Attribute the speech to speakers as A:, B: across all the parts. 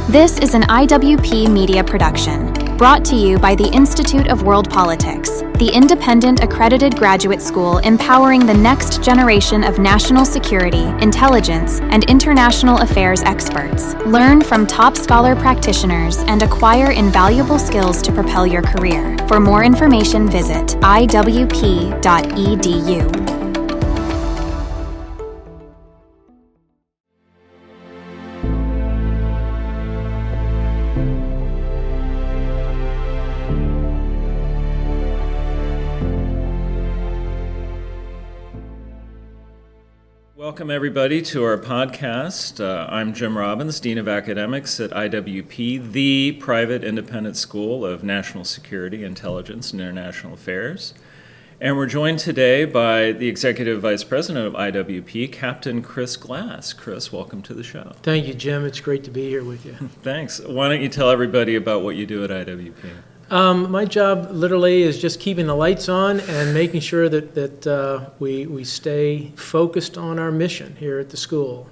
A: This is an IWP media production, brought to you by the Institute of World Politics, the independent accredited graduate school empowering the next generation of national security, intelligence, and international affairs experts. Learn from top scholar practitioners and acquire invaluable skills to propel your career. For more information, visit iwp.edu.
B: Welcome, everybody, to our podcast. I'm Jim Robbins, Dean of Academics at IWP, the private independent school of national security, intelligence, and international affairs. And we're joined today by the Executive Vice President of IWP, Captain Chris Glass. Chris, welcome to the show.
C: Thank you, Jim. It's great to be here with you.
B: Thanks. Why don't you tell everybody about what you do at IWP?
C: My job literally is just keeping the lights on and making sure that we stay focused on our mission here at the school.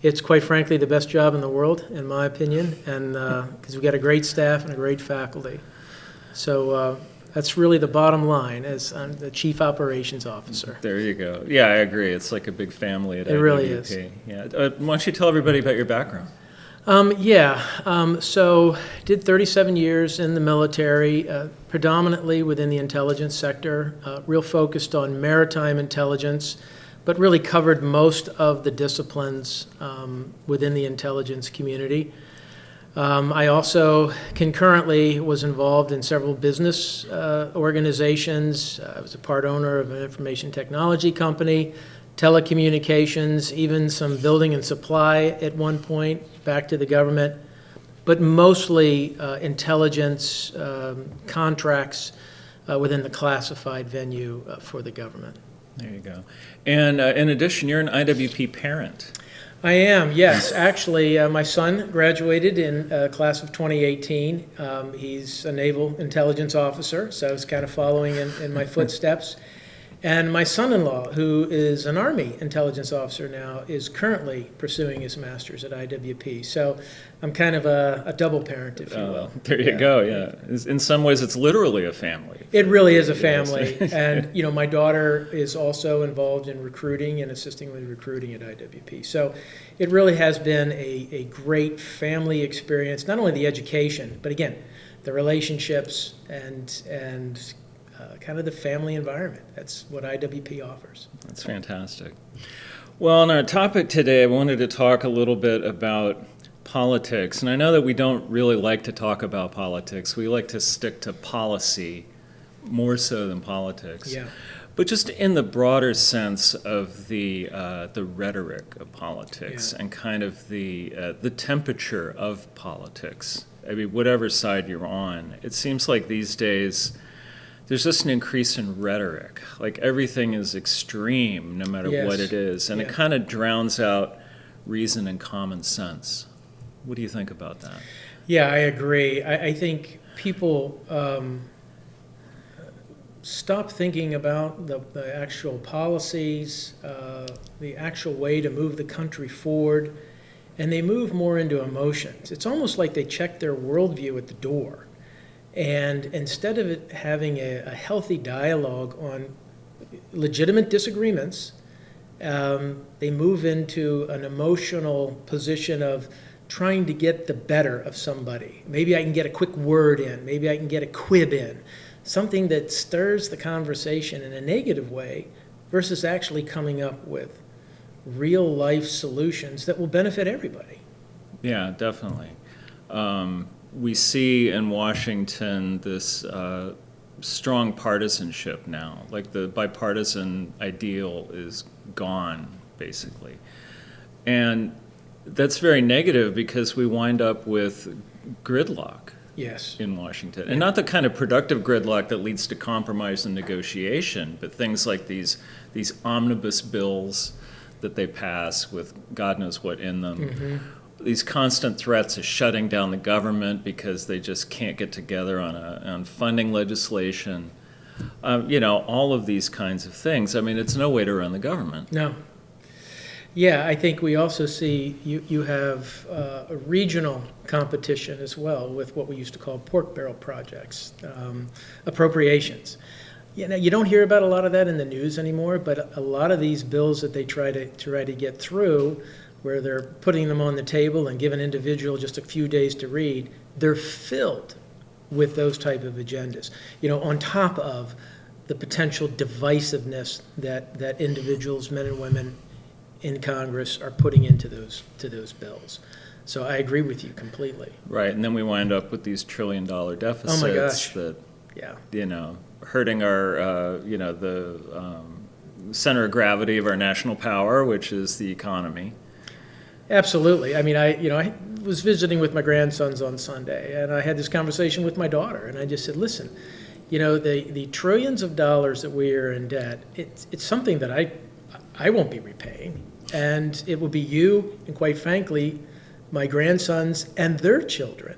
C: It's quite frankly the best job in the world, in my opinion, and because we've got a great staff and a great faculty. So that's really the bottom line as I'm the Chief Operations Officer.
B: There you go. Yeah, I agree. It's like a big family at IWP.
C: It really is.
B: Yeah. Why don't you tell everybody about your background?
C: So did 37 years in the military, predominantly within the intelligence sector, real focused on maritime intelligence, but really covered most of the disciplines within the intelligence community. I also concurrently was involved in several business organizations. I was a part owner of an information technology company, telecommunications, even some building and supply at one point, back to the government, but mostly intelligence contracts within the classified venue for the government.
B: There you go. And in addition, you're an IWP parent.
C: I am, yes. Actually, my son graduated in class of 2018. He's a naval intelligence officer, so I was kind of following in my footsteps. And my son-in-law, who is an Army intelligence officer now, is currently pursuing his master's at IWP. So I'm kind of a double parent, if you will.
B: Well, there you go, yeah. In some ways, it's literally a family.
C: It really is a family. And, my daughter is also involved in recruiting and assisting with recruiting at IWP. So it really has been a great family experience, not only the education, but again, the relationships and kind of the family environment. That's what IWP offers.
B: That's fantastic. Well, on our topic today, I wanted to talk a little bit about politics. And I know that we don't really like to talk about politics. We like to stick to policy more so than politics.
C: Yeah.
B: But just in the broader sense of the rhetoric of politics, and kind of the temperature of politics. I mean, whatever side you're on, it seems like these days there's just an increase in rhetoric. Like everything is extreme, no matter what it is. And it kind of drowns out reason and common sense. What do you think about that?
C: Yeah, I agree. I think people stop thinking about the actual policies, the actual way to move the country forward, and they move more into emotions. It's almost like they check their worldview at the door. And instead of it having a healthy dialogue on legitimate disagreements, they move into an emotional position of trying to get the better of somebody. Maybe I can get a quick word in. Maybe I can get a quib in. Something that stirs the conversation in a negative way versus actually coming up with real life solutions that will benefit everybody. Yeah,
B: definitely. We see in Washington this strong partisanship now. Like the bipartisan ideal is gone, basically. And that's very negative because we wind up with gridlock in Washington. And not the kind of productive gridlock that leads to compromise and negotiation, but things like these omnibus bills that they pass with God knows what in them. Mm-hmm. These constant threats of shutting down the government because they just can't get together on funding legislation. All of these kinds of things. I mean, it's no way to run the government.
C: No. Yeah, I think we also see you have a regional competition as well with what we used to call pork barrel projects, appropriations. You know, you don't hear about a lot of that in the news anymore, but a lot of these bills that they try to get through, where they're putting them on the table and give an individual just a few days to read, they're filled with those type of agendas. You know, on top of the potential divisiveness that individuals, men and women in Congress, are putting into those bills. So I agree with you completely.
B: Right, and then we wind up with these $1 trillion deficits.
C: Oh my gosh.
B: That,
C: Yeah.
B: you know, hurting our, the center of gravity of our national power, which is the economy.
C: Absolutely. I mean, I was visiting with my grandsons on Sunday, and I had this conversation with my daughter, and I just said, listen, you know, the trillions of dollars that we are in debt, it's something that I won't be repaying, and it will be you, and quite frankly, my grandsons and their children.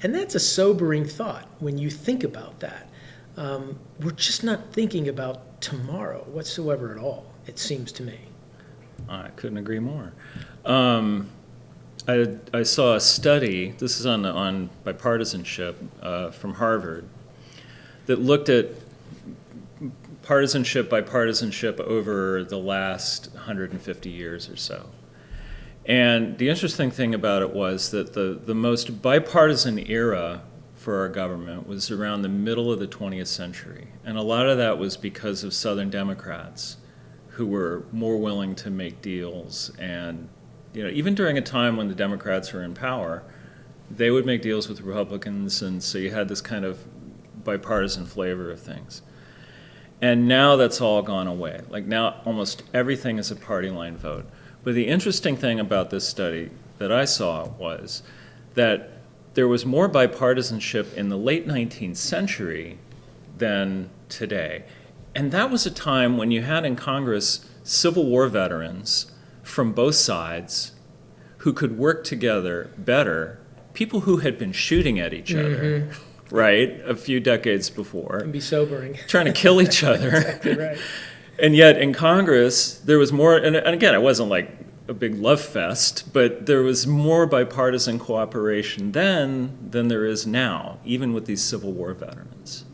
C: And that's a sobering thought when you think about that. We're just not thinking about tomorrow whatsoever at all, it seems to me.
B: I couldn't agree more. I saw a study, this is on bipartisanship from Harvard, that looked at bipartisanship over the last 150 years or so. And the interesting thing about it was that the most bipartisan era for our government was around the middle of the 20th century. And a lot of that was because of Southern Democrats who were more willing to make deals. And even during a time when the Democrats were in power, they would make deals with Republicans, and so you had this kind of bipartisan flavor of things. And now that's all gone away. Like now almost everything is a party line vote. But the interesting thing about this study that I saw was that there was more bipartisanship in the late 19th century than today. And that was a time when you had in Congress Civil War veterans from both sides who could work together better, people who had been shooting at each other, right, a few decades before.
C: It can be sobering.
B: Trying to kill each other.
C: Exactly right.
B: And yet in Congress, there was more, and again, it wasn't like a big love fest, but there was more bipartisan cooperation then than there is now, even with these Civil War veterans.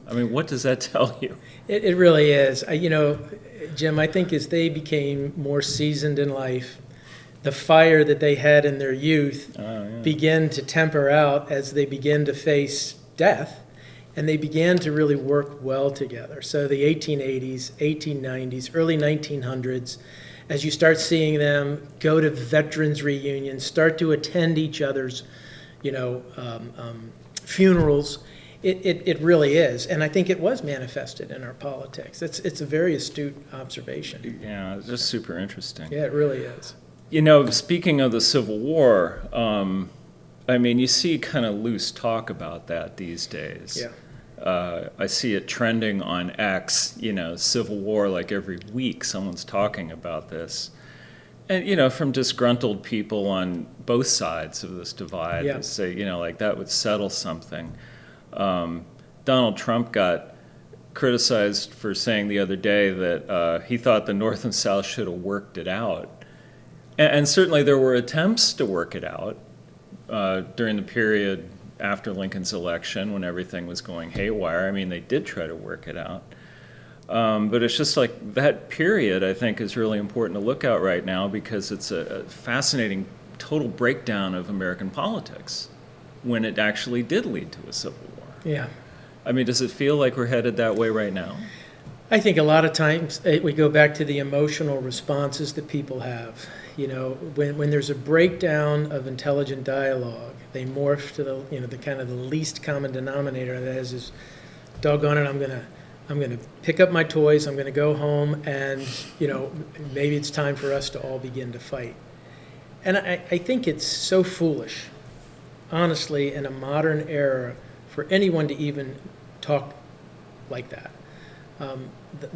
B: I mean, what does that tell you?
C: It really is. Jim, I think as they became more seasoned in life, the fire that they had in their youth began to temper out as they began to face death, and they began to really work well together. So the 1880s, 1890s, early 1900s, as you start seeing them go to veterans reunions, start to attend each other's, funerals, it really is. And I think it was manifested in our politics. It's a very astute observation.
B: Yeah, it's just super interesting.
C: Yeah, it really is.
B: Speaking of the Civil War, you see kind of loose talk about that these days.
C: Yeah.
B: I see it trending on X, Civil War, like every week someone's talking about this. And, from disgruntled people on both sides of this divide,
C: Yeah.
B: They say, like that would settle something. Donald Trump got criticized for saying the other day that he thought the North and South should have worked it out. And certainly there were attempts to work it out during the period after Lincoln's election when everything was going haywire. They did try to work it out. But it's just like that period, I think, is really important to look at right now because it's a fascinating total breakdown of American politics when it actually did lead to a civil war.
C: Yeah.
B: Does it feel like we're headed that way right now?
C: I think a lot of times we go back to the emotional responses that people have. When there's a breakdown of intelligent dialogue, they morph to the kind of the least common denominator. That is doggone it, I'm gonna pick up my toys, I'm gonna go home, and maybe it's time for us to all begin to fight. And I think it's so foolish, honestly, in a modern era, for anyone to even talk like that.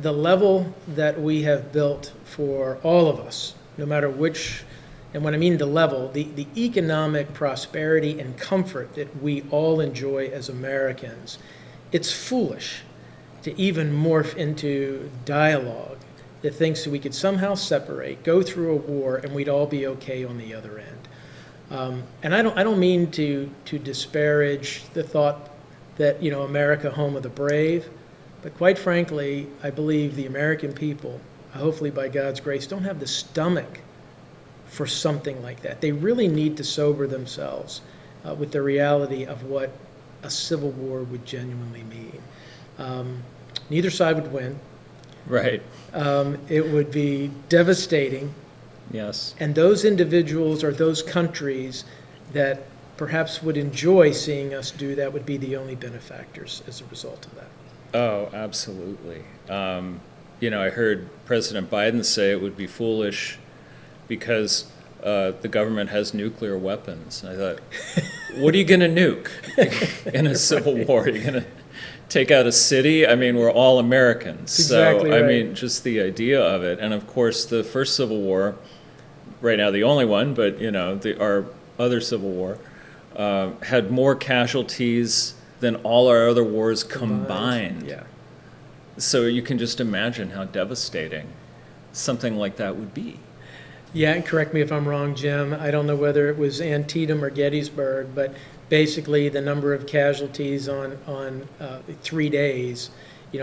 C: The level that we have built for all of us, no matter which, and when I mean the level, the economic prosperity and comfort that we all enjoy as Americans, it's foolish to even morph into dialogue that thinks that we could somehow separate, go through a war, and we'd all be okay on the other end. And I don't mean to disparage the thought that, America, home of the brave, but quite frankly, I believe the American people, hopefully by God's grace, don't have the stomach for something like that. They really need to sober themselves with the reality of what a civil war would genuinely mean. Neither side would win.
B: Right.
C: It would be devastating.
B: Yes.
C: And those individuals or those countries that perhaps would enjoy seeing us do that would be the only benefactors as a result of that.
B: Oh, absolutely. I heard President Biden say it would be foolish because the government has nuclear weapons. And I thought, what are you going to nuke in a civil war? Are you going to take out a city? I mean, we're all Americans.
C: Exactly
B: so, I
C: right.
B: mean, just the idea of it. And of course, the first Civil War, right now the only one, but, our other Civil War, had more casualties than all our other wars combined.
C: Yeah.
B: So you can just imagine how devastating something like that would be.
C: Yeah, and correct me if I'm wrong, Jim. I don't know whether it was Antietam or Gettysburg, but basically the number of casualties on 3 days,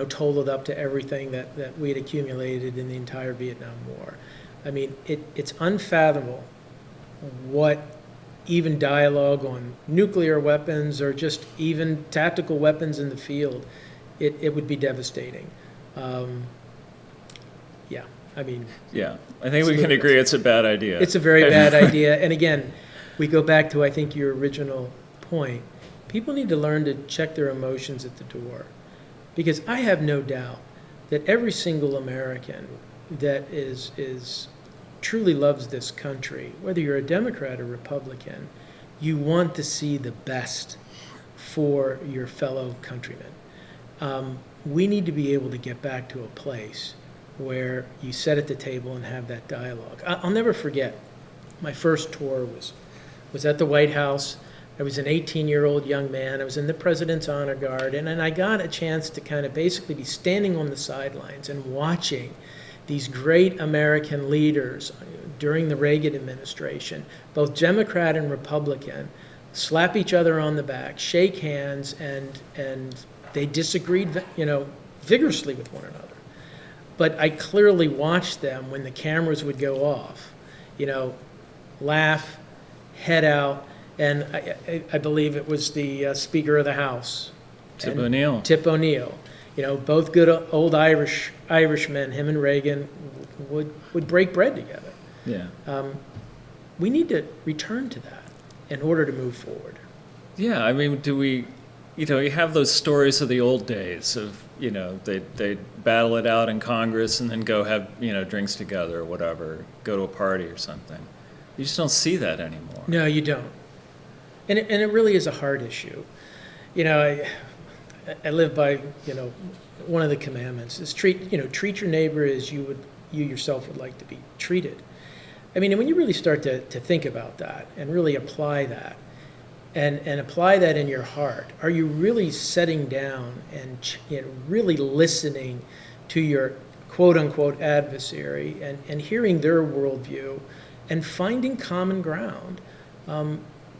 C: totaled up to everything that we had accumulated in the entire Vietnam War. I mean, it's unfathomable what even dialogue on nuclear weapons or just even tactical weapons in the field, it would be devastating.
B: Yeah, I think we can agree it's a bad idea.
C: It's a very bad idea. And again, we go back to, I think, your original point. People need to learn to check their emotions at the door. Because I have no doubt that every single American that is truly loves this country, whether you're a Democrat or Republican, you want to see the best for your fellow countrymen. We need to be able to get back to a place where you sit at the table and have that dialogue. I'll never forget, my first tour was at the White House. I was an 18-year-old young man. I was in the President's Honor Guard, and I got a chance to kind of basically be standing on the sidelines and watching these great American leaders during the Reagan administration, both Democrat and Republican, slap each other on the back, shake hands, and they disagreed, vigorously with one another. But I clearly watched them when the cameras would go off, laugh, head out, and I believe it was the Speaker of the House.
B: Tip O'Neill.
C: Tip O'Neill. Both good old Irishmen, him and Reagan, would break bread together.
B: Yeah.
C: We need to return to that in order to move forward.
B: Yeah, I mean, do we, you have those stories of the old days of, they battle it out in Congress and then go have, drinks together or whatever, go to a party or something. You just don't see that anymore.
C: No, you don't. And it really is a hard issue. I live by, one of the commandments is treat your neighbor as you yourself would like to be treated. I mean, and when you really start to think about that and really apply that, and apply that in your heart, are you really setting down and really listening to your quote-unquote adversary and hearing their worldview and finding common ground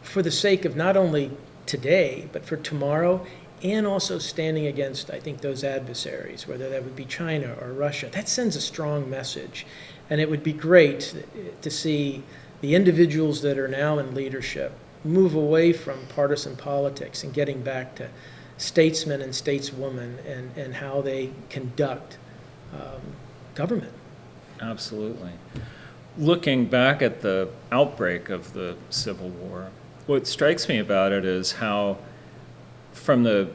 C: for the sake of not only today, but for tomorrow, and also standing against, I think, those adversaries, whether that would be China or Russia. That sends a strong message. And it would be great to see the individuals that are now in leadership move away from partisan politics and getting back to statesmen and stateswomen and how they conduct government.
B: Absolutely. Looking back at the outbreak of the Civil War, what strikes me about it is how, from the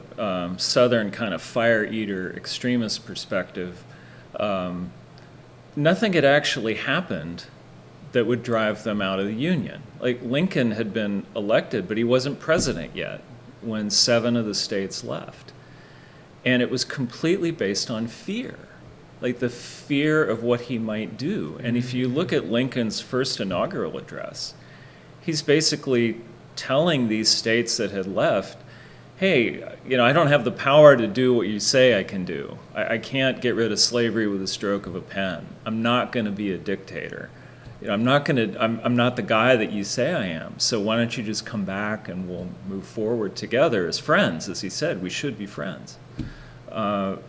B: Southern kind of fire eater extremist perspective, nothing had actually happened that would drive them out of the Union. Like, Lincoln had been elected, but he wasn't president yet when 7 of the states left. And it was completely based on fear, like the fear of what he might do. And if you look at Lincoln's first inaugural address, he's basically telling these states that had left, hey, I don't have the power to do what you say I can do. I can't get rid of slavery with a stroke of a pen. I'm not going to be a dictator. I'm not the guy that you say I am. So why don't you just come back and we'll move forward together as friends? As he said, we should be friends. And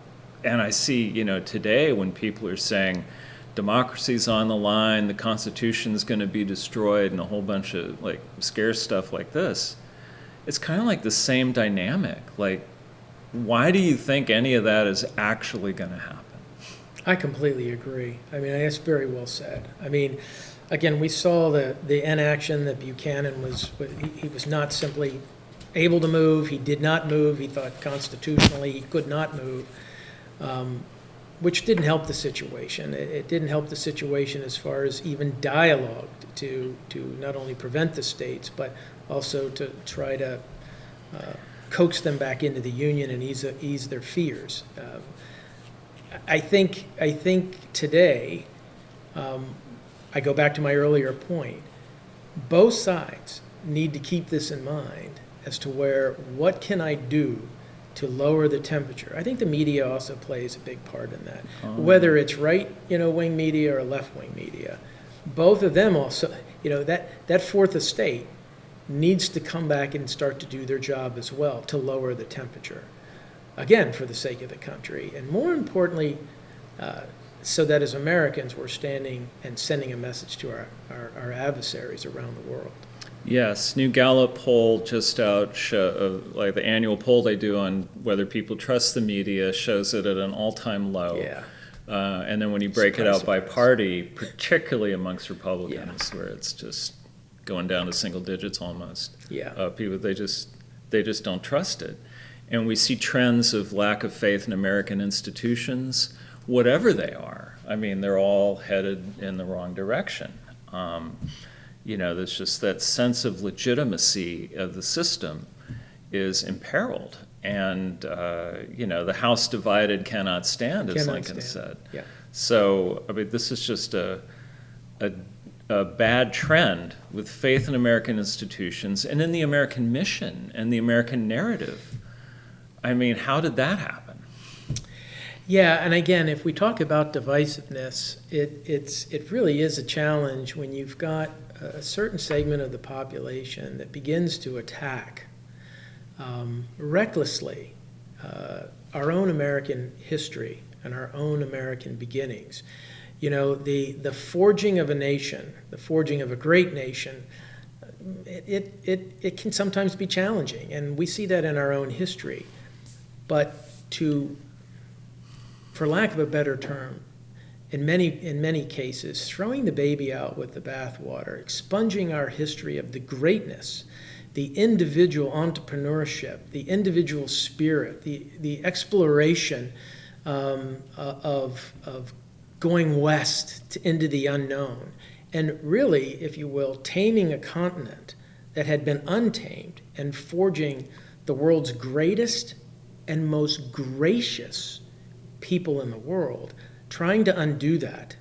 B: I see, today when people are saying democracy's on the line, the Constitution's going to be destroyed, and a whole bunch of scare stuff like this, it's kind of like the same dynamic. Why do you think any of that is actually going to happen?
C: I completely agree. I mean, that's very well said. I mean, again, we saw the inaction that Buchanan he was not simply able to move. He did not move. He thought constitutionally he could not move, which didn't help the situation. It didn't help the situation as far as even dialogue to not only prevent the states, but also to try to coax them back into the Union and ease their fears. I think today, I go back to my earlier point, both sides need to keep this in mind as to what can I do to lower the temperature. I think the media also plays a big part in that, whether it's right-wing media or left-wing media. Both of them also, that fourth estate needs to come back and start to do their job as well to lower the temperature. Again, for the sake of the country, and more importantly, so that as Americans we're standing and sending a message to our adversaries around the world.
B: Yes, new Gallup poll just out, the annual poll they do on whether people trust the media shows it at an all-time low.
C: Yeah.
B: And then when you break it out by party, particularly amongst Republicans, where it's just going down to single digits almost.
C: Yeah.
B: People, they just don't trust it. And we see trends of lack of faith in American institutions, whatever they are. I mean, they're all headed in the wrong direction. There's just that sense of legitimacy of the system is imperiled. And, the house divided cannot stand, as Lincoln said.
C: Yeah.
B: So, I mean, this is just a bad trend with faith in American institutions and in the American mission and the American narrative. I mean, how did that happen?
C: Yeah, and again, if we talk about divisiveness, it really is a challenge when you've got a certain segment of the population that begins to attack recklessly our own American history and our own American beginnings. The forging of a nation, the forging of a great nation, it can sometimes be challenging, and we see that in our own history. But for lack of a better term, in many cases, throwing the baby out with the bathwater, expunging our history of the greatness, the individual entrepreneurship, the individual spirit, the exploration of going west into the unknown, and really, if you will, taming a continent that had been untamed and forging the world's greatest and most gracious people in the world, trying to undo that,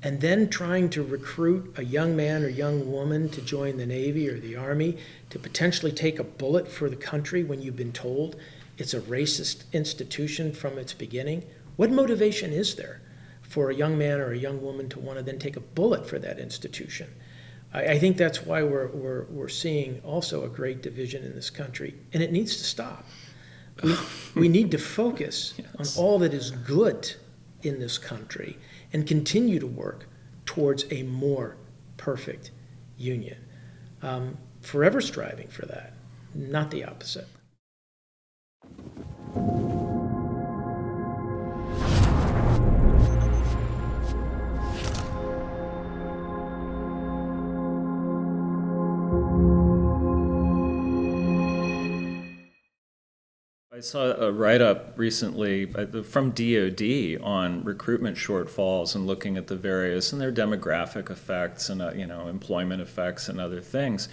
C: and then trying to recruit a young man or young woman to join the Navy or the Army to potentially take a bullet for the country when you've been told it's a racist institution from its beginning. What motivation is there for a young man or a young woman to want to then take a bullet for that institution? I think that's why we're seeing also a great division in this country, and it needs to stop. We need to focus on all that is good in this country and continue to work towards a more perfect union. Forever striving for that, not the opposite.
B: I saw a write-up recently from DOD on recruitment shortfalls and looking at the various and their demographic effects and employment effects and other things.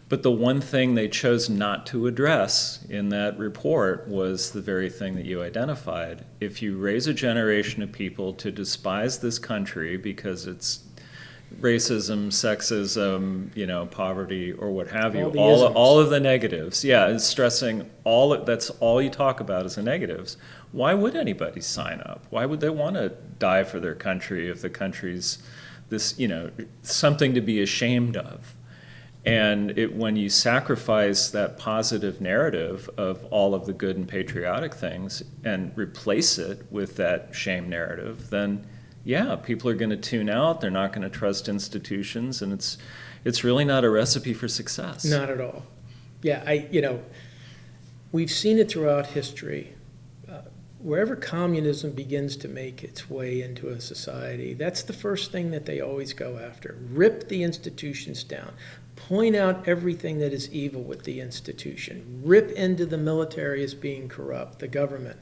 B: But the one thing they chose not to address in that report was the very thing that you identified. If you raise a generation of people to despise this country because it's racism, sexism, poverty, or what have you,
C: All the
B: all
C: isms.
B: of the negatives. Yeah, and stressing that's all you talk about is the negatives. Why would anybody sign up? Why would they want to die for their country if the country's this, something to be ashamed of? And when you sacrifice that positive narrative of all of the good and patriotic things and replace it with that shame narrative, then yeah, people are going to tune out. They're not going to trust institutions, and it's really not a recipe for success.
C: Not at all. Yeah, we've seen it throughout history. Wherever communism begins to make its way into a society, that's the first thing that they always go after. Rip the institutions down. Point out everything that is evil with the institution. Rip into the military as being corrupt, the government.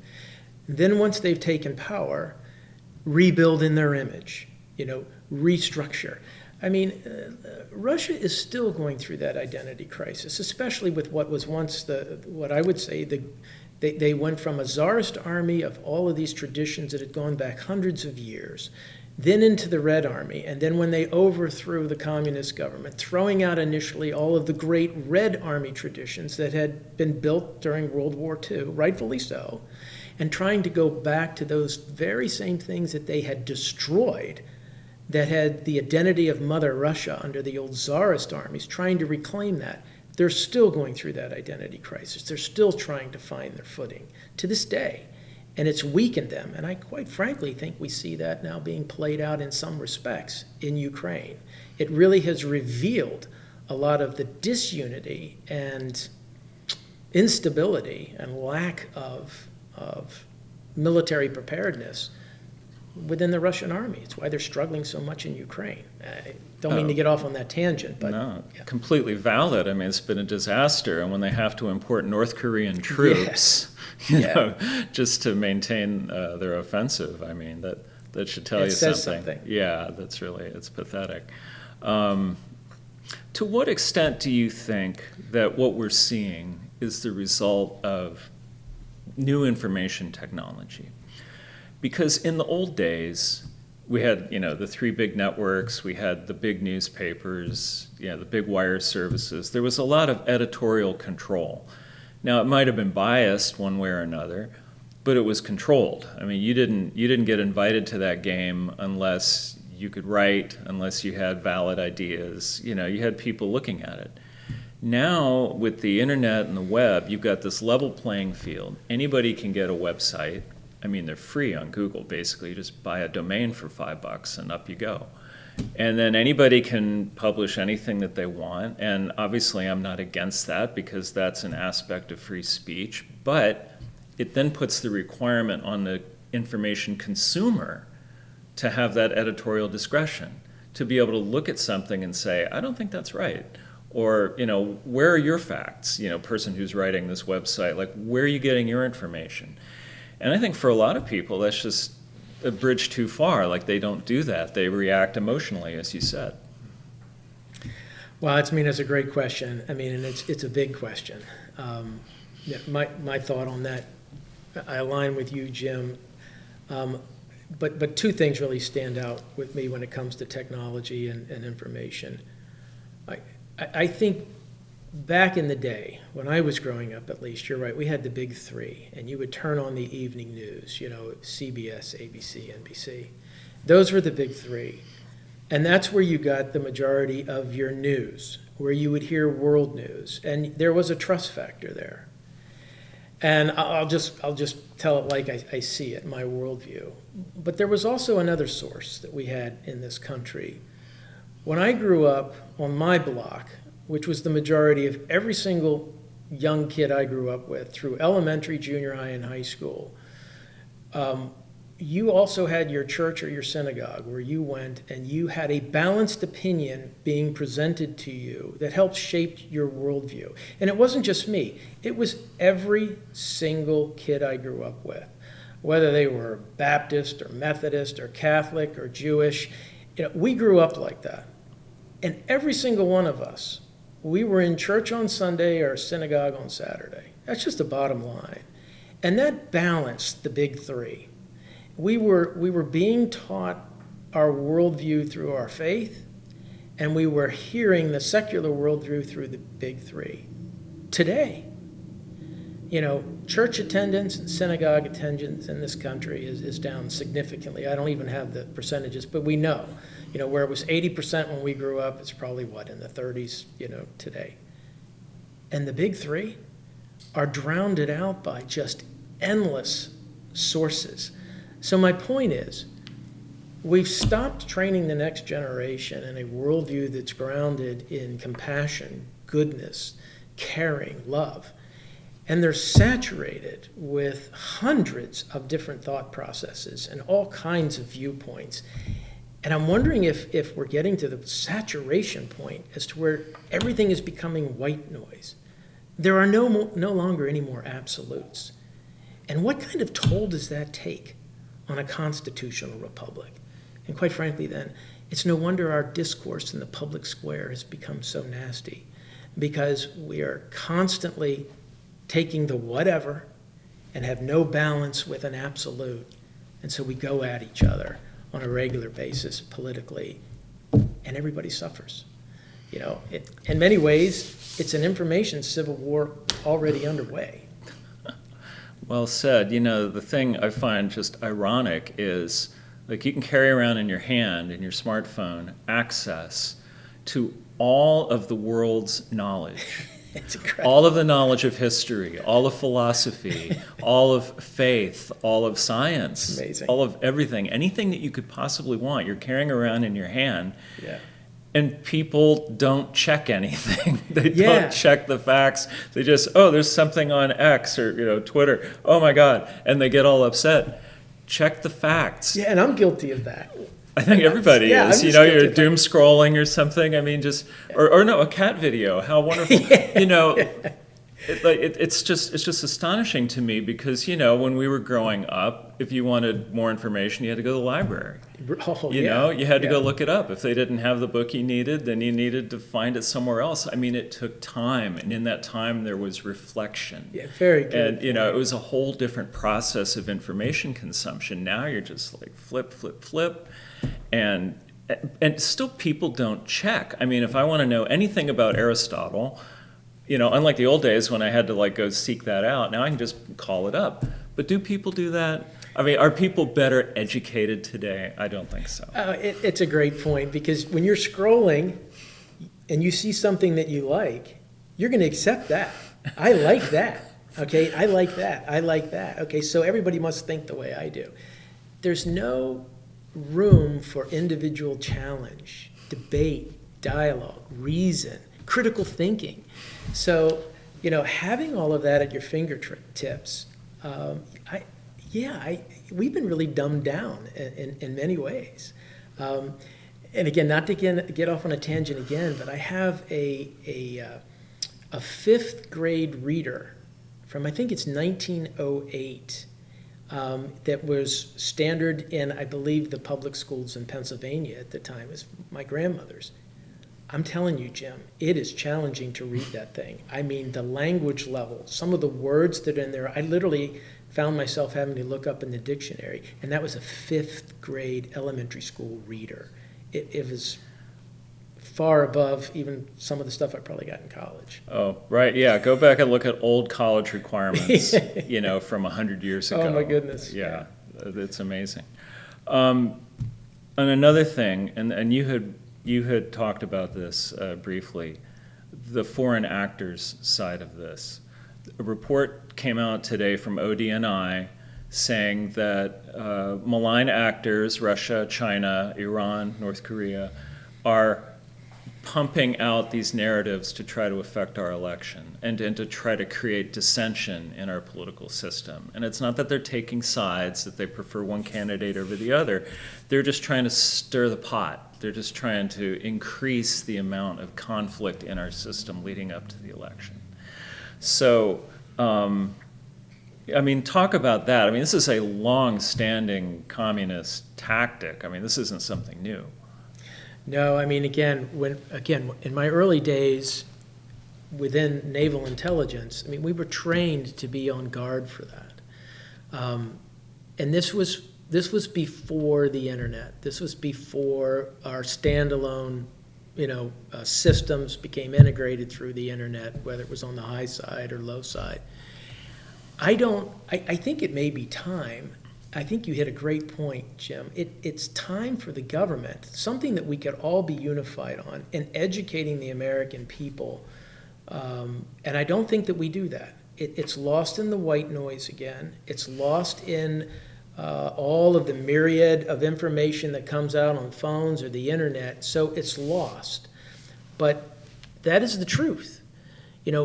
C: Then once they've taken power, rebuild in their image, restructure. I mean, Russia is still going through that identity crisis, especially with what was once what I would say they went from a czarist army of all of these traditions that had gone back hundreds of years, then into the Red Army, and then when they overthrew the communist government, throwing out initially all of the great Red Army traditions that had been built during World War II, rightfully so, and trying to go back to those very same things that they had destroyed, that had the identity of Mother Russia under the old czarist armies, trying to reclaim that. They're still going through that identity crisis. They're still trying to find their footing to this day. And it's weakened them. And I quite frankly think we see that now being played out in some respects in Ukraine. It really has revealed a lot of the disunity and instability and lack of military preparedness within the Russian army. It's why they're struggling so much in Ukraine. I don't mean to get off on that tangent, but
B: no,
C: yeah.
B: Completely valid. I mean, it's been a disaster, and when they have to import North Korean troops, just to maintain their offensive, I mean, that should tell you something. Yeah, it's pathetic. To what extent do you think that what we're seeing is the result of new information technology? Because in the old days, we had, the three big networks, we had the big newspapers, the big wire services. There was a lot of editorial control. Now, it might have been biased one way or another, but it was controlled. I mean, you didn't get invited to that game unless you could write, unless you had valid ideas. You had people looking at it. Now, with the internet and the web, you've got this level playing field. Anybody can get a website. I mean, they're free on Google, basically. You just buy a domain for $5 and up you go. And then anybody can publish anything that they want. And obviously, I'm not against that because that's an aspect of free speech. But it then puts the requirement on the information consumer to have that editorial discretion, to be able to look at something and say, I don't think that's right. Or, where are your facts? Person who's writing this website, like, where are you getting your information? And I think for a lot of people, that's just a bridge too far. Like, they don't do that. They react emotionally, as you said.
C: Well, it's a great question. I mean, and it's a big question. My thought on that, I align with you, Jim. But two things really stand out with me when it comes to technology and information. I think back in the day, when I was growing up at least, you're right, we had the big three, and you would turn on the evening news, CBS, ABC, NBC. Those were the big three. And that's where you got the majority of your news, where you would hear world news. And there was a trust factor there. And I'll just tell it like I see it, my worldview. But there was also another source that we had in this country. When I grew up on my block, which was the majority of every single young kid I grew up with through elementary, junior high, and high school, you also had your church or your synagogue where you went and you had a balanced opinion being presented to you that helped shape your worldview. And it wasn't just me. It was every single kid I grew up with, whether they were Baptist or Methodist or Catholic or Jewish. We grew up like that. And every single one of us, we were in church on Sunday or synagogue on Saturday. That's just the bottom line. And that balanced the big three. We were being taught our worldview through our faith and we were hearing the secular worldview through the big three. Today, church attendance and synagogue attendance in this country is down significantly. I don't even have the percentages, but we know, where it was 80% when we grew up, it's probably in the 30s, today. And the big three are drowned out by just endless sources. So my point is, we've stopped training the next generation in a worldview that's grounded in compassion, goodness, caring, love. And they're saturated with hundreds of different thought processes and all kinds of viewpoints. And I'm wondering if we're getting to the saturation point as to where everything is becoming white noise. There are no longer any more absolutes. And what kind of toll does that take on a constitutional republic? And quite frankly, then, it's no wonder our discourse in the public square has become so nasty, because we are constantly taking the whatever and have no balance with an absolute. And so we go at each other on a regular basis politically, and everybody suffers. In many ways, it's an information civil war already underway.
B: Well said. The thing I find just ironic is, like, you can carry around in your hand, in your smartphone, access to all of the world's knowledge.
C: It's incredible.
B: All of the knowledge of history, all of philosophy, all of faith, all of science,
C: Amazing.
B: all of everything, anything that you could possibly want, you're carrying around in your hand.
C: Yeah.
B: And people don't check anything. They
C: Yeah.
B: don't check the facts. They just, there's something on X or Twitter. Oh my God. And they get all upset. Check the facts.
C: Yeah, and I'm guilty of that.
B: I think everybody
C: Yeah,
B: is.
C: I'm just
B: You're
C: guilty of
B: doom scrolling or something. I mean, just or no, a cat video. How wonderful. It's just astonishing to me because when we were growing up, if you wanted more information, you had to go to the library. You had to go look it up. If they didn't have the book you needed, then you needed to find it somewhere else. I mean, it took time, and in that time there was reflection.
C: Yeah, very good.
B: And it was a whole different process of information consumption. Now you're just like flip, flip, flip, and still people don't check. I mean, if I want to know anything about Aristotle, unlike the old days when I had to go seek that out, now I can just call it up. But do people do that? I mean, are people better educated today? I don't think so.
C: It's a great point, because when you're scrolling and you see something that you like, you're going to accept that. I like that. Okay, I like that. I like that. Okay, so everybody must think the way I do. There's no room for individual challenge, debate, dialogue, reason, critical thinking. So, having all of that at your fingertips, we've been really dumbed down in many ways. And again, not to get off on a tangent again, but I have a fifth grade reader from, I think it's 1908, that was standard in, I believe, the public schools in Pennsylvania at the time. It was my grandmother's. I'm telling you, Jim, it is challenging to read that thing. I mean, the language level, some of the words that are in there, I literally found myself having to look up in the dictionary, and that was a fifth grade elementary school reader. It was far above even some of the stuff I probably got in college.
B: Oh, right, yeah. Go back and look at old college requirements, from 100 years ago.
C: Oh, my goodness.
B: Yeah, it's amazing. And another thing, and you had talked about this briefly, the foreign actors side of this. A report came out today from ODNI saying that malign actors, Russia, China, Iran, North Korea, are pumping out these narratives to try to affect our election and to try to create dissension in our political system. And it's not that they're taking sides, that they prefer one candidate over the other. They're just trying to stir the pot. They're just trying to increase the amount of conflict in our system leading up to the election. So, talk about that. I mean, this is a long-standing communist tactic. I mean, this isn't something new.
C: No, I mean, again, in my early days within naval intelligence, I mean, we were trained to be on guard for that. And this was before the internet. This was before our standalone systems became integrated through the internet, whether it was on the high side or low side. I think it may be time. I think you hit a great point, Jim. It's time for the government, something that we could all be unified on, in educating the American people. And I don't think that we do that. It's lost in the white noise again. It's lost in all of the myriad of information that comes out on phones or the internet. So it's lost. But that is the truth.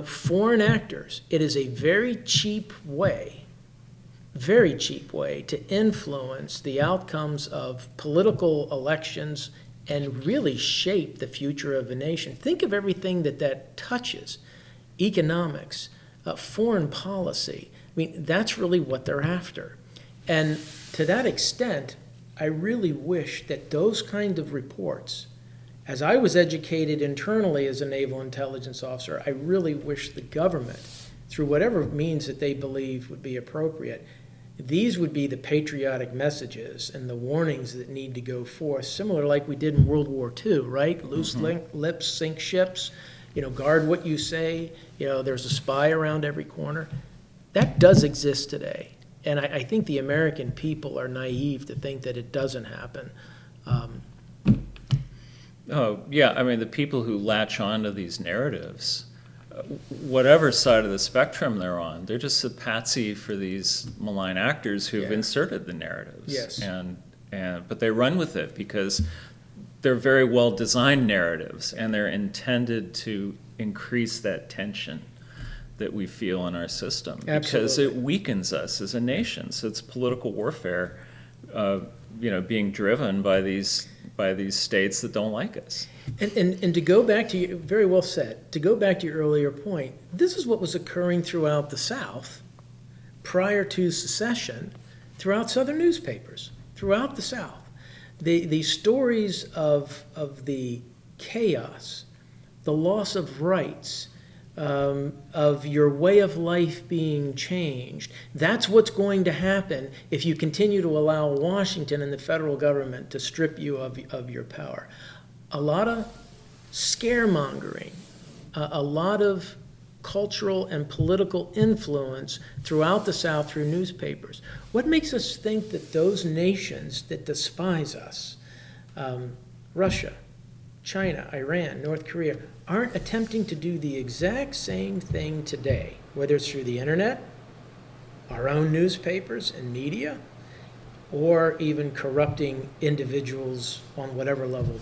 C: Foreign actors, it is a very cheap way to influence the outcomes of political elections and really shape the future of a nation. Think of everything that touches: economics, foreign policy. I mean, that's really what they're after. And to that extent, I really wish that those kind of reports, as I was educated internally as a naval intelligence officer, I really wish the government, through whatever means that they believe would be appropriate, these would be the patriotic messages and the warnings that need to go forth, similar like we did in World War II, right? Loose lips sink ships, guard what you say, there's a spy around every corner. That does exist today. And I think the American people are naive to think that it doesn't happen.
B: Oh, yeah, I mean, the people who latch onto these narratives, whatever side of the spectrum they're on, they're just a patsy for these malign actors who've inserted the narratives.
C: Yes.
B: But they run with it because they're very well designed narratives, and they're intended to increase that tension that we feel in our system.
C: Absolutely.
B: Because it weakens us as a nation. So it's political warfare, being driven by these states that don't like us.
C: And to go back to you, very well said, to go back to your earlier point, this is what was occurring throughout the South prior to secession, throughout Southern newspapers, throughout the South. The stories of the chaos, the loss of rights, of your way of life being changed. That's what's going to happen if you continue to allow Washington and the federal government to strip you of your power. A lot of scaremongering, a lot of cultural and political influence throughout the South through newspapers. What makes us think that those nations that despise us, Russia, China, Iran, North Korea, aren't attempting to do the exact same thing today, whether it's through the internet, our own newspapers and media, or even corrupting individuals on whatever level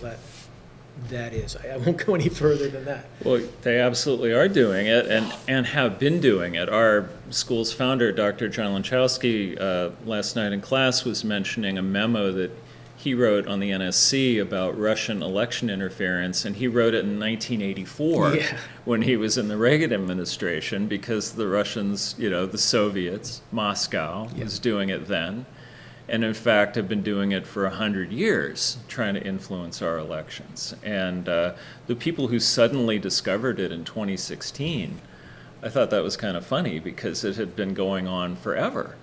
C: that is. I won't go any further than that.
B: Well, they absolutely are doing it and have been doing it. Our school's founder, Dr. John Lanchowski, last night in class was mentioning a memo that he wrote on the NSC about Russian election interference, and he wrote it in 1984 when he was in the Reagan administration, because the Russians, the Soviets, Moscow, was doing it then, and in fact have been doing it for 100 years, trying to influence our elections. And the people who suddenly discovered it in 2016, I thought that was kind of funny, because it had been going on forever,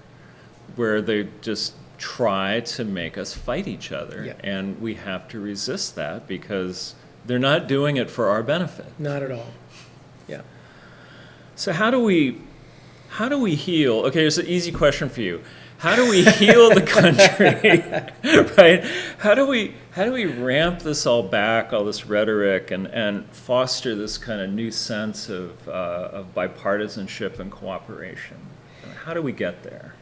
B: where they just try to make us fight each other, and we have to resist that, because they're not doing it for our benefit.
C: Not at all. Yeah.
B: So how do we heal? Okay, here's an easy question for you. How do we heal the country? Right? How do we ramp this all back, all this rhetoric, and foster this kind of new sense of bipartisanship and cooperation? How do we get there?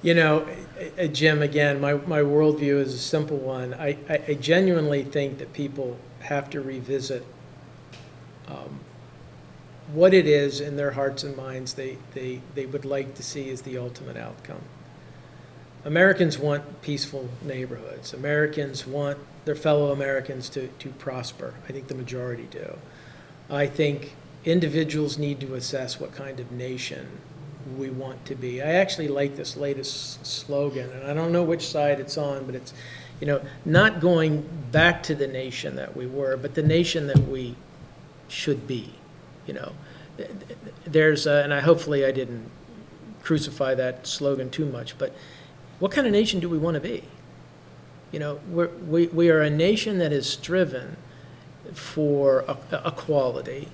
C: Jim, again, my worldview is a simple one. I genuinely think that people have to revisit what it is in their hearts and minds they would like to see as the ultimate outcome. Americans want peaceful neighborhoods. Americans want their fellow Americans to prosper. I think the majority do. I think individuals need to assess what kind of nation we want to be. I actually like this latest slogan, and I don't know which side it's on, but it's, not going back to the nation that we were, but the nation that we should be. There's, and hopefully I didn't crucify that slogan too much, but what kind of nation do we want to be? We are a nation that has striven for equality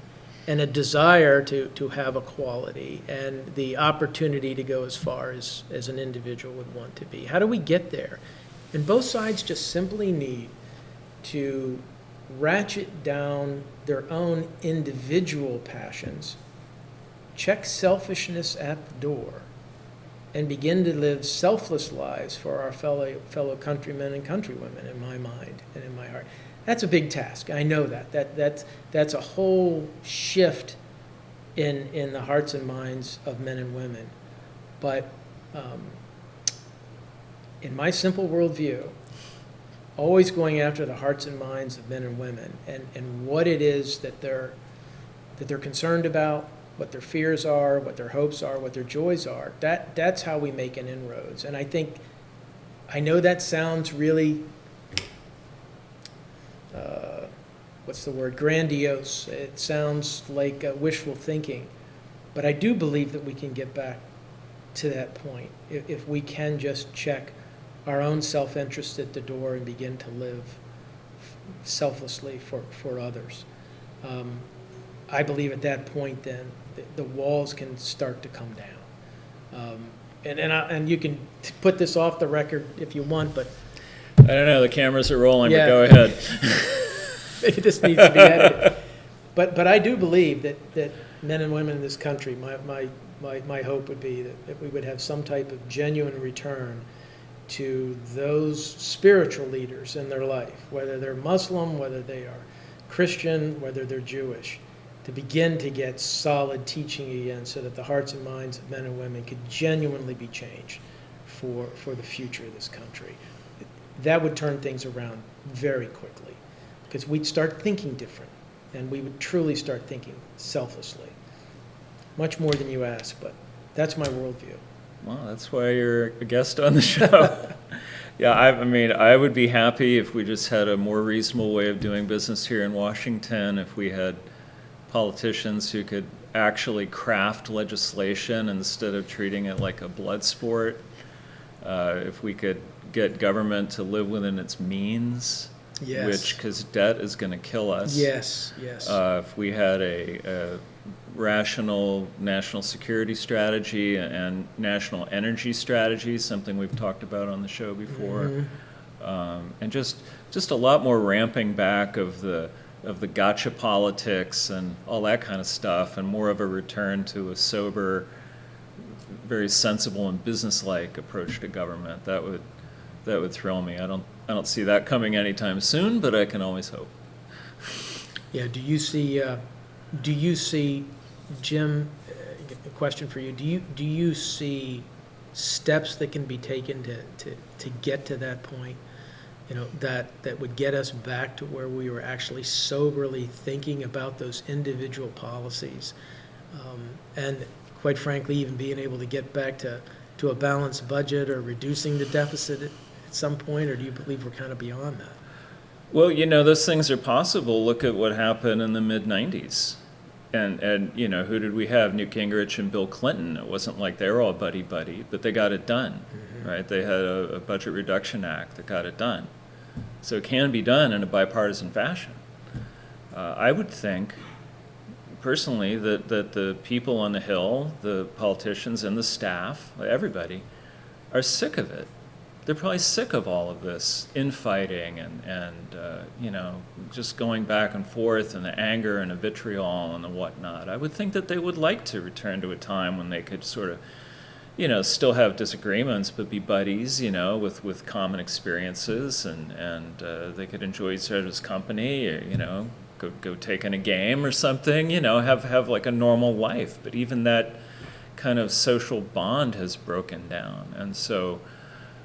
C: and a desire to have equality and the opportunity to go as far as an individual would want to be. How do we get there? And both sides just simply need to ratchet down their own individual passions, check selfishness at the door, and begin to live selfless lives for our fellow countrymen and countrywomen, in my mind and in my heart. That's a big task. I know that's a whole shift in the hearts and minds of men and women. But in my simple worldview, always going after the hearts and minds of men and women and what it is that they're concerned about, what their fears are, what their hopes are, what their joys are, that's how we make an inroads. And I know that sounds really, what's the word, grandiose. It sounds like wishful thinking. But I do believe that we can get back to that point if we can just check our own self-interest at the door and begin to live selflessly for others. I believe at that point then the walls can start to come down. And you can put this off the record if you want, but
B: I don't know, the cameras are rolling,
C: Yeah.
B: but go ahead.
C: maybe this needs to be edited. But I do believe that men and women in this country, my hope would be that we would have some type of genuine return to those spiritual leaders in their life, whether they're Muslim, whether they are Christian, whether they're Jewish, to begin to get solid teaching again so that the hearts and minds of men and women could genuinely be changed for the future of this country. That would turn things around very quickly because we'd start thinking different and we would truly start thinking selflessly. Much more than you asked, but that's my worldview.
B: Well, that's why you're a guest on the show. Yeah, I mean, I would be happy if we just had a more reasonable way of doing business here in Washington, if we had politicians who could actually craft legislation instead of treating it like a blood sport, if we could get government to live within its means,
C: Yes.
B: because debt is going to kill us.
C: Yes.
B: If we had a rational national security strategy and national energy strategy, something we've talked about on the show before, and just a lot more ramping back of the gotcha politics and all that kind of stuff, and more of a return to a sober, very sensible and businesslike approach to government. That would thrill me. I don't see that coming anytime soon, but I can always hope.
C: Yeah. Do you see, Jim? A question for you. Do you see steps that can be taken to get to that point? You know, that would get us back to where we were actually soberly thinking about those individual policies, and quite frankly, even being able to get back to a balanced budget or reducing the deficit at some point, or do you believe we're kind of beyond that?
B: Well, you know, those things are possible. Look at what happened in the mid-'90s. And you know, who did we have? Newt Gingrich and Bill Clinton. It wasn't like they were all buddy-buddy, but they got it done, right? They had a budget reduction act that got it done. So it can be done in a bipartisan fashion. I would think, personally, that the people on the Hill, the politicians and the staff, everybody, are sick of it. They're probably sick of all of this infighting and you know, just going back and forth and the anger and the vitriol and the whatnot. I would think that they would like to return to a time when they could sort of, you know, still have disagreements but be buddies, you know, with common experiences, and they could enjoy each other's company, or, you know, go take in a game or something, you know, have like a normal life. But even that kind of social bond has broken down. And so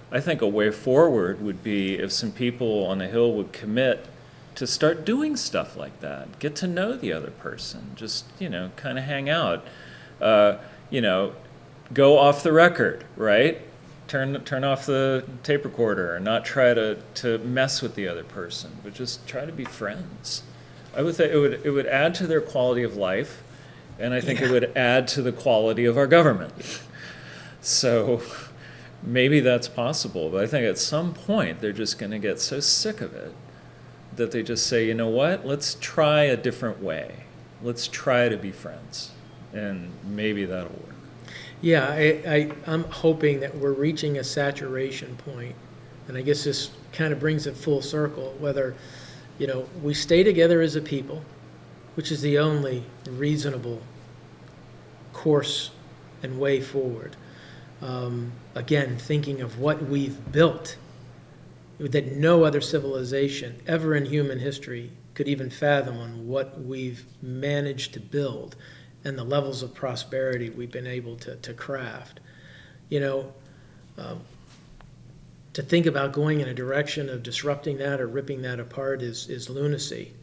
B: I think a way forward would be if some people on the Hill would commit to start doing stuff like that, get to know the other person, just, you know, kind of hang out, you know, go off the record, right? Turn off the tape recorder and not try to mess with the other person, but just try to be friends. I would think it would add to their quality of life, and I think it would add to the quality of our government. So maybe that's possible, but I think at some point they're just going to get so sick of it that they just say, you know what, let's try a different way. Let's try to be friends, and maybe that'll work.
C: Yeah, I'm hoping that we're reaching a saturation point, and I guess this kind of brings it full circle, whether, we stay together as a people, which is the only reasonable course and way forward. Again, thinking of what we've built that no other civilization ever in human history could even fathom, on what we've managed to build and the levels of prosperity we've been able to craft. To think about going in a direction of disrupting that or ripping that apart is lunacy.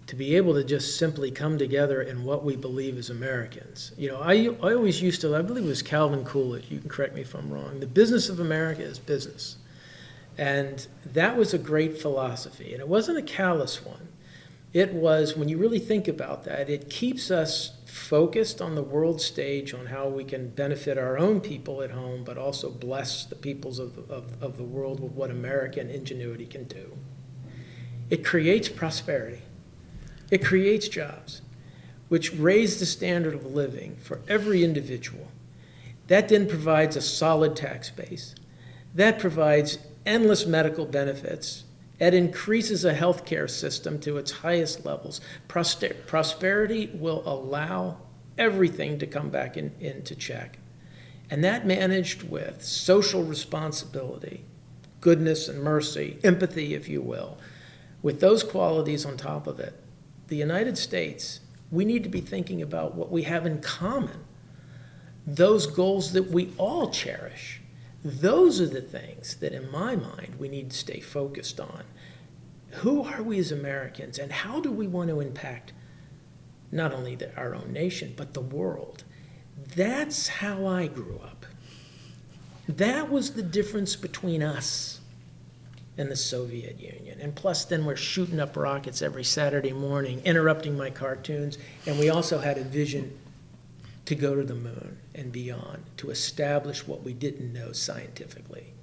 C: To be able to just simply come together in what we believe as Americans. I always used to, I believe it was Calvin Coolidge, you can correct me if I'm wrong, the business of America is business. And that was a great philosophy, and it wasn't a callous one. It was, when you really think about that, it keeps us focused on the world stage, on how we can benefit our own people at home, but also bless the peoples of the world with what American ingenuity can do. It creates prosperity. It creates jobs, which raise the standard of living for every individual. That then provides a solid tax base. That provides endless medical benefits. It increases a healthcare system to its highest levels. Prosperity will allow everything to come back into check. And that, managed with social responsibility, goodness and mercy, empathy, if you will, with those qualities on top of it, the United States, we need to be thinking about what we have in common, those goals that we all cherish. Those are the things that, in my mind, we need to stay focused on. Who are we as Americans, and how do we want to impact not only our own nation, but the world? That's how I grew up. That was the difference between us and the Soviet Union. And plus, then we're shooting up rockets every Saturday morning, interrupting my cartoons, and we also had a vision to go to the moon and beyond, to establish what we didn't know scientifically.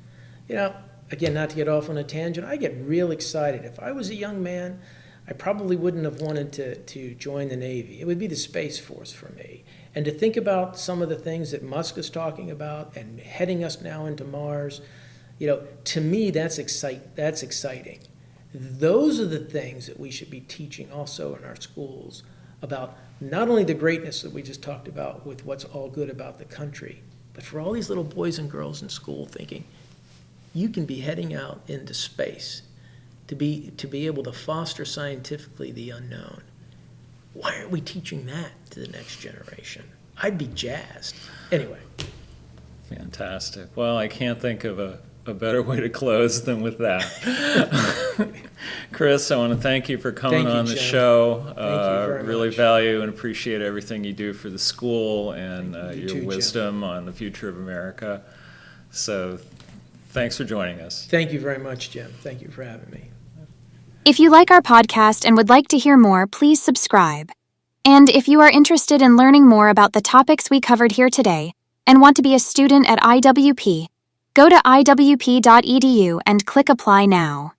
C: Again, not to get off on a tangent, I get real excited. If I was a young man, I probably wouldn't have wanted to join the Navy. It would be the Space Force for me. And to think about some of the things that Musk is talking about and heading us now into Mars, to me, that's exciting. Those are the things that we should be teaching also in our schools, about not only the greatness that we just talked about with what's all good about the country, but for all these little boys and girls in school thinking, you can be heading out into space to be able to foster scientifically the unknown. Why aren't we teaching that to the next generation? I'd be jazzed. Anyway.
B: Fantastic. Well, I can't think of a better way to close than with that. Chris, I want to thank you for coming on the show.
C: Thank you very
B: really
C: much.
B: value and appreciate everything you do for the school and
C: You
B: your
C: too,
B: wisdom on the future of America. So thanks for joining us.
C: Thank you very much, Jim. Thank you for having me.
A: If you like our podcast and would like to hear more, please subscribe. And if you are interested in learning more about the topics we covered here today and want to be a student at IWP, go to iwp.edu and click Apply now.